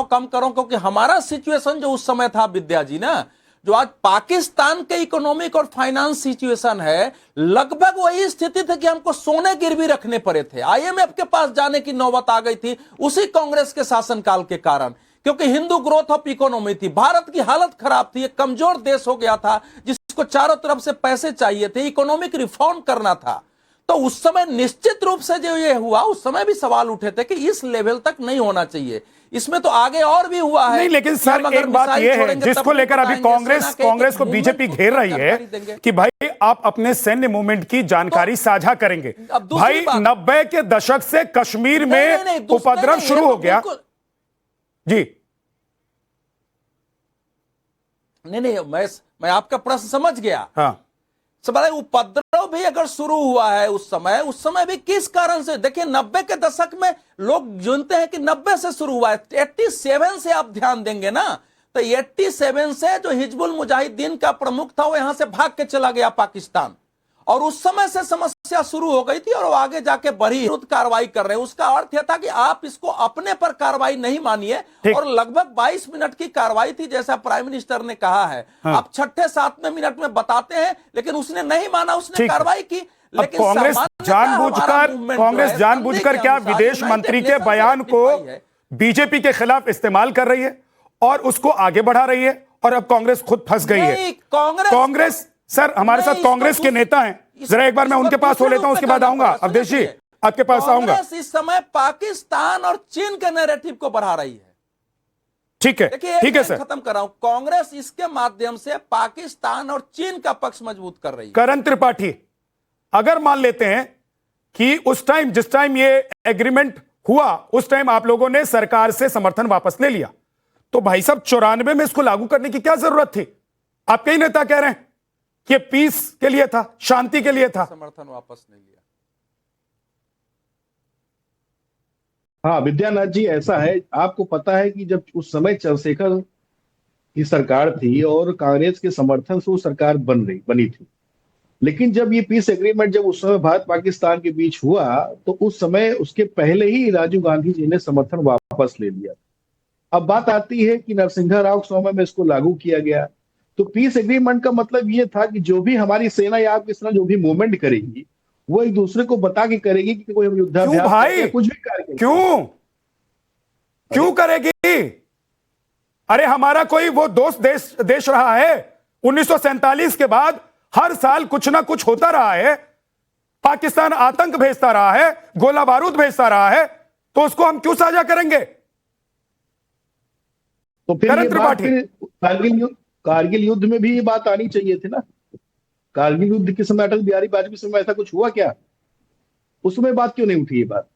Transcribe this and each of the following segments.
कम करो, क्योंकि हमारा सिचुएशन जो उस समय था विद्या जी ना, जो आज पाकिस्तान के इकोनॉमिक और फाइनेंस सिचुएशन है, लगभग वही स्थिति थी कि हमको सोने गिरवी रखने पड़े थे, आईएमएफ के पास जाने की नौबत आ गई थी उसी कांग्रेस के शासनकाल के कारण, क्योंकि हिंदू ग्रोथ ऑफ इकोनॉमी थी, भारत की हालत खराब थी, एक कमजोर देश हो गया था जिसको चारों तरफ से पैसे चाहिए थे, इकोनॉमिक रिफॉर्म करना था। तो उस समय निश्चित रूप से जो ये हुआ, उस समय भी सवाल उठे थे कि इस लेवल तक नहीं होना चाहिए। इसमें तो आगे और भी हुआ है। नहीं, लेकिन सर एक बात ये है जिसको लेकर अभी कांग्रेस को बीजेपी घेर रही है कि भाई आप अपने सैन्य मूवमेंट की जानकारी साझा करेंगे। भाई 90 के दशक से कश्मीर में उपद्रव शुरू हो गया जी। नहीं, मैं आपका प्रश्न समझ गया। हाँ, सवाल उपद्रव भी अगर शुरू हुआ है उस समय भी किस कारण से? देखिए 90 के दशक में लोग जानते हैं कि 90 से शुरू हुआ है, 87 से आप ध्यान देंगे ना, तो 87 से जो हिजबुल मुजाहिदीन का प्रमुख था वो यहां से भाग के चला गया पाकिस्तान, और उस समय से समस्या शुरू हो गई थी और वो आगे जाके बढ़ी, विरुद्ध कार्रवाई कर रहे हैं। उसका अर्थ यह था कि आप इसको अपने पर कार्रवाई नहीं मानिए, और लगभग 22 मिनट की कार्रवाई थी जैसा प्राइम मिनिस्टर ने कहा है। हाँ। आप 6-7वें मिनट में बताते हैं, लेकिन उसने नहीं माना, उसने कार्रवाई की। लेकिन कांग्रेस जानबूझकर क्या विदेश मंत्री के बयान को बीजेपी के खिलाफ इस्तेमाल कर रही है और उसको आगे बढ़ा रही है, और अब कांग्रेस खुद फंस गई है। कांग्रेस सर, हमारे साथ कांग्रेस के नेता हैं, जरा एक बार मैं उनके पास हो लेता हूं, उसके बाद आऊंगा। अवधेश जी आपके पास आऊंगा। इस समय पाकिस्तान और चीन के नैरेटिव को बढ़ा रही है। ठीक है, ठीक है सर, खत्म कर रहा हूं। कांग्रेस इसके माध्यम से पाकिस्तान और चीन का पक्ष मजबूत कर रही है। करण त्रिपाठी, अगर मान लेते हैं कि उस टाइम जिस टाइम ये एग्रीमेंट हुआ उस टाइम आप लोगों ने सरकार से समर्थन वापस ले लिया, तो भाई साहब 94 में इसको लागू करने की क्या जरूरत थी? आपके ही नेता कह रहे हैं कि पीस के लिए था, शांति के लिए था। समर्थन वापस नहीं लिया। हाँ विद्यानाथ जी, ऐसा है, आपको पता है कि जब उस समय चंद्रशेखर की सरकार थी और कांग्रेस के समर्थन से वो सरकार बनी थी, लेकिन जब ये पीस एग्रीमेंट जब उस समय भारत पाकिस्तान के बीच हुआ तो उस समय उसके पहले ही राजीव गांधी जी ने समर्थन वापस ले लिया। अब बात आती है कि नरसिम्हा राव के समय में इसको लागू किया गया, तो पीस एग्रीमेंट का मतलब ये था कि जो भी हमारी सेना या आपकी सेना जो भी मूवमेंट करेगी वो एक दूसरे को बता के करेगी कि कोई हम युद्धाभ्यास या कुछ भी कार्य क्यों करेगी? अरे हमारा कोई वो दोस्त देश रहा है, 1947 के बाद हर साल कुछ ना कुछ होता रहा है, पाकिस्तान आतंक भेजता रहा है, गोला बारूद भेजता रहा है, तो उसको हम क्यों साझा करेंगे? तो फिर कारगिल युद्ध में भी ये बात आनी चाहिए थी ना। कारगिल युद्ध के समय अटल बिहारी वाजपेयी समय ऐसा कुछ हुआ क्या? उस समय बात क्यों नहीं उठी ये बात?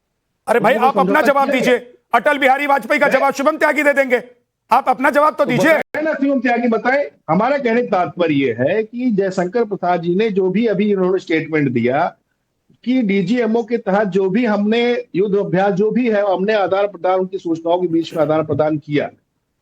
अरे भाई आप अपना जवाब दीजिए। अटल बिहारी वाजपेयी का जवाब शुभम त्यागी दे देंगे, आप अपना जवाब तो दीजिए ना। शुभम त्यागी बताए। हमारा कहने का तात्पर्य है कि जयशंकर प्रसाद जी ने जो भी अभी इन्होंने स्टेटमेंट दिया कि डीजीएमओ के तहत जो भी हमने युद्ध अभ्यास जो भी है हमने आदान प्रदान उनकी सूचनाओं के बीच में आदान प्रदान किया,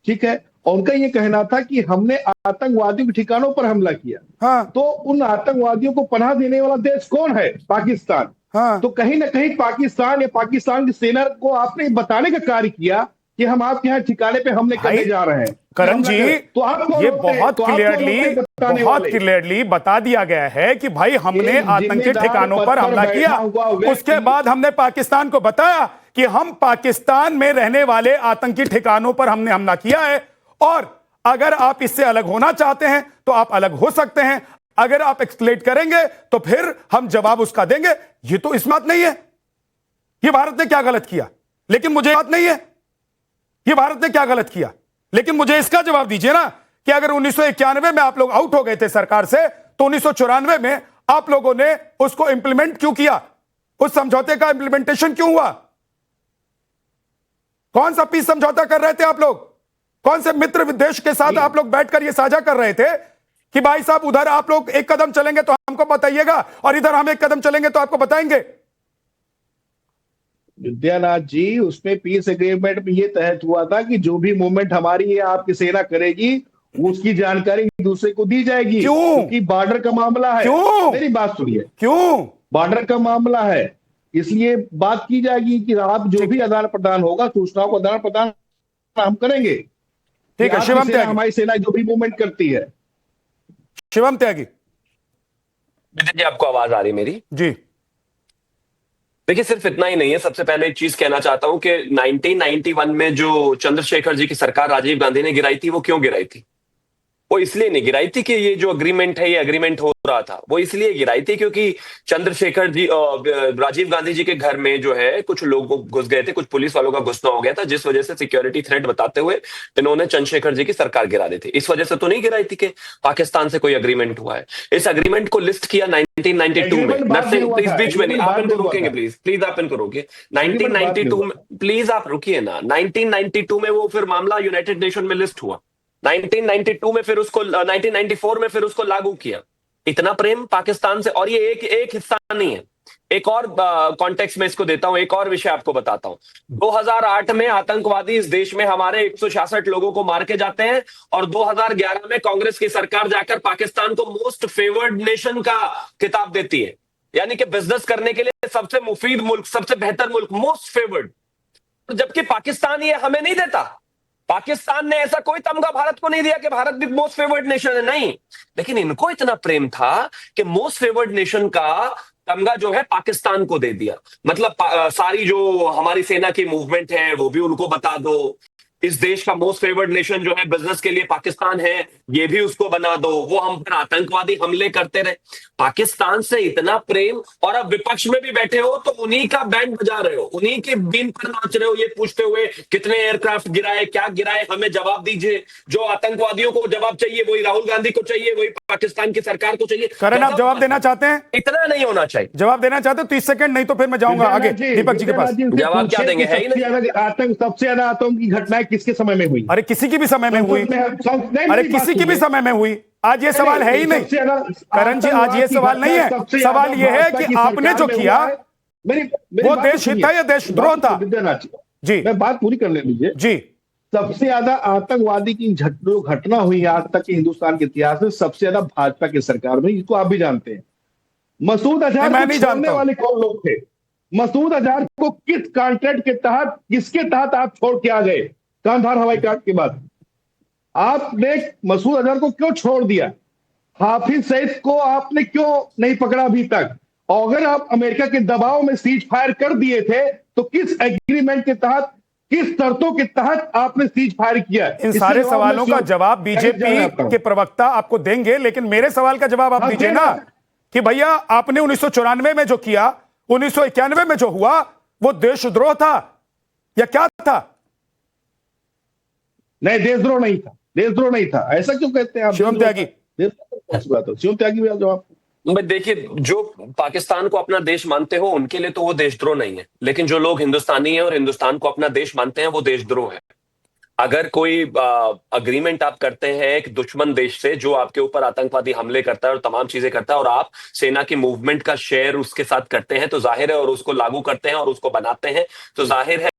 ठीक है, और उनका ये कहना था कि हमने आतंकवादियों के ठिकानों पर हमला किया। हाँ। तो उन आतंकवादियों को पनाह देने वाला देश कौन है? पाकिस्तान। हाँ। तो कहीं ना कहीं पाकिस्तान या पाकिस्तान की सेना को आपने बताने का कार्य किया कि हम आपके यहाँ ठिकाने पे हमले करने जा रहे हैं। करण जी, तो आप ये बहुत क्लियरली बता दिया गया है कि भाई हमने आतंकी ठिकानों पर हमला किया। उसके बाद हमने पाकिस्तान को बताया कि हम पाकिस्तान में रहने वाले आतंकी ठिकानों पर हमने हमला किया है, और अगर आप इससे अलग होना चाहते हैं तो आप अलग हो सकते हैं, अगर आप एक्सप्लेट करेंगे तो फिर हम जवाब उसका देंगे। ये तो इस बात नहीं है कि भारत ने क्या गलत किया, लेकिन मुझे बात नहीं है ये भारत ने क्या गलत किया, लेकिन मुझे इसका जवाब दीजिए ना कि अगर 1991 में आप लोग आउट हो गए थे सरकार से, तो 1994 में आप लोगों ने उसको इंप्लीमेंट क्यों किया? उस समझौते का इंप्लीमेंटेशन क्यों हुआ? कौन सा पीस समझौता कर रहे थे आप लोग? कौन से मित्र देश के साथ आप लोग बैठकर यह साझा कर रहे थे कि भाई साहब उधर आप लोग एक कदम चलेंगे तो हमको बताइएगा और इधर हम एक कदम चलेंगे तो आपको बताएंगे? विद्यानाथ जी, उसमें पीस एग्रीमेंट में यह तहत हुआ था कि जो भी मूवमेंट हमारी है आपकी सेना करेगी उसकी जानकारी दूसरे को दी जाएगी। क्यों? क्योंकि बॉर्डर का मामला है। क्यों? मेरी बात सुनिए। क्यों? बॉर्डर का मामला है, इसलिए बात की जाएगी कि आप जो भी आदान प्रदान होगा सूचनाओं को आदान प्रदान हम करेंगे। ठीक है, आपकी शिवम सेना, त्यागी। हमारी सेना जो भी मूवमेंट करती है। शिवम त्यागी जी, आपको आवाज आ रही मेरी? जी। देखिए, सिर्फ इतना ही नहीं है। सबसे पहले एक चीज कहना चाहता हूं कि 1991 में जो चंद्रशेखर जी की सरकार राजीव गांधी ने गिराई थी, वो क्यों गिराई थी? वो इसलिए नहीं गिराई थी कि ये जो अग्रीमेंट है, ये अग्रीमेंट हो रहा था। वो इसलिए गिराई थी क्योंकि चंद्रशेखर जी राजीव गांधी जी के घर में जो है कुछ लोग घुस गए थे, कुछ पुलिस वालों का घुसना हो गया था, जिस वजह से सिक्योरिटी थ्रेट बताते हुए इन्होंने चंद्रशेखर जी की सरकार गिरा दी थी। इस वजह से तो नहीं गिराई थी कि पाकिस्तान से कोई अग्रीमेंट हुआ है। इस अग्रीमेंट को लिस्ट किया 1992 में। एग्रीमेंट बाद में हुआ प्लीज था, बीच में नहीं, एग्रीमेंट आप बाद इनको में हुआ रोकेंगे? था। प्लीज आप इनको रोकिए। एग्रीमेंट बाद में 1992 हुआ में, प्लीज आप रुकिए ना। 1992 में वो फिर मामला यूनाइटेड नेशन में लिस्ट हुआ। 1992 में फिर उसको 1994 में फिर उसको लागू किया। इतना प्रेम पाकिस्तान से। और ये एक हिस्सा नहीं है। एक और कॉन्टेक्स्ट में इसको देता हूं, एक और विषय आपको बताता हूं। 2008 में आतंकवादी इस देश में हमारे 166 लोगों को मार के जाते हैं, और 2011 में कांग्रेस की सरकार जाकर पाकिस्तान को मोस्ट फेवर्ड नेशन का खिताब देती है, यानी कि बिजनेस करने के लिए सबसे मुफीद मुल्क, सबसे बेहतर मुल्क, मोस्ट फेवर्ड। जबकि पाकिस्तान ये हमें नहीं देता। पाकिस्तान ने ऐसा कोई तमगा भारत को नहीं दिया कि भारत भी मोस्ट फेवर्ड नेशन है, नहीं। लेकिन इनको इतना प्रेम था कि मोस्ट फेवर्ड नेशन का तमगा जो है पाकिस्तान को दे दिया। मतलब सारी जो हमारी सेना की मूवमेंट है वो भी उनको बता दो। इस देश का मोस्ट फेवर्ड नेशन जो है बिजनेस के लिए पाकिस्तान है, ये भी उसको बना दो। वो हम पर आतंकवादी हमले करते रहे। पाकिस्तान से इतना प्रेम, और अब विपक्ष में भी बैठे हो तो उन्हीं का बैंड बजा रहे हो, उन्हीं के बीन पर नाच रहे हो, ये पूछते हुए कितने एयरक्राफ्ट गिराए, क्या गिराए, हमें जवाब दीजिए। जो आतंकवादियों को जवाब चाहिए वही राहुल गांधी को चाहिए, वही पाकिस्तान की सरकार को चाहिए। करण, आप जवाब देना चाहते हैं? इतना नहीं होना चाहिए। जवाब देना चाहते हैं 30 सेकंड, नहीं तो फिर मैं जाऊंगा आगे दीपक जी के पास। जवाब क्या देंगे? है ही नहीं। सबसे ज्यादा आतंक की घटनाएं किसके समय में हुई? अरे किसी की भी समय में हुई, अरे किसी की भी समय में हुई। आज ये सवाल है ही नहीं करण जी, आज ये सवाल नहीं है। सवाल ये है कि आपने जो किया वो देश हित था या देशद्रोह था? जी, मैं बात पूरी करने दीजिए जी। सबसे ज्यादा आतंकवादी की जो घटना हुई आज तक के हिंदुस्तान के इतिहास में, सबसे ज्यादा भाजपा की सरकार में, इसको आप भी जानते हैं। मसूद अजहर मैं को नहीं छोड़ने जानता वाले कौन लोग थे? मसूद अजहर को किस कॉन्ट्रैक्ट के तहत, किसके तहत आप छोड़ के आ गए? कांधार हवाई कांड के बाद आपने मसूद अजहर को क्यों छोड़ दिया? हाफिज सईद को आपने क्यों नहीं पकड़ा अभी तक? और अगर आप अमेरिका के दबाव में सीज फायर कर दिए थे तो किस एग्रीमेंट के तहत, किस शर्तों के तहत आपने सीज फायर किया? इन सारे सवालों का जवाब बीजेपी के प्रवक्ता आपको देंगे, लेकिन मेरे सवाल का जवाब आप दीजिए ना कि भैया आपने 1994 में जो किया, 1991 में जो हुआ, वो देशद्रोह था या क्या था? नहीं, देशद्रोह नहीं था, देशद्रोह नहीं था। ऐसा क्यों कहते हैं आप? शिवम त्यागी, शिवम त्यागी भी जवाब। देखिए, जो पाकिस्तान को अपना देश मानते हो उनके लिए तो वो देशद्रोह नहीं है, लेकिन जो लोग हिंदुस्तानी हैं और हिंदुस्तान को अपना देश मानते हैं वो देशद्रोह है। अगर कोई अग्रीमेंट आप करते हैं एक दुश्मन देश से जो आपके ऊपर आतंकवादी हमले करता है और तमाम चीजें करता है, और आप सेना की मूवमेंट का शेयर उसके साथ करते हैं, तो जाहिर है, और उसको लागू करते हैं और उसको बनाते हैं, तो जाहिर है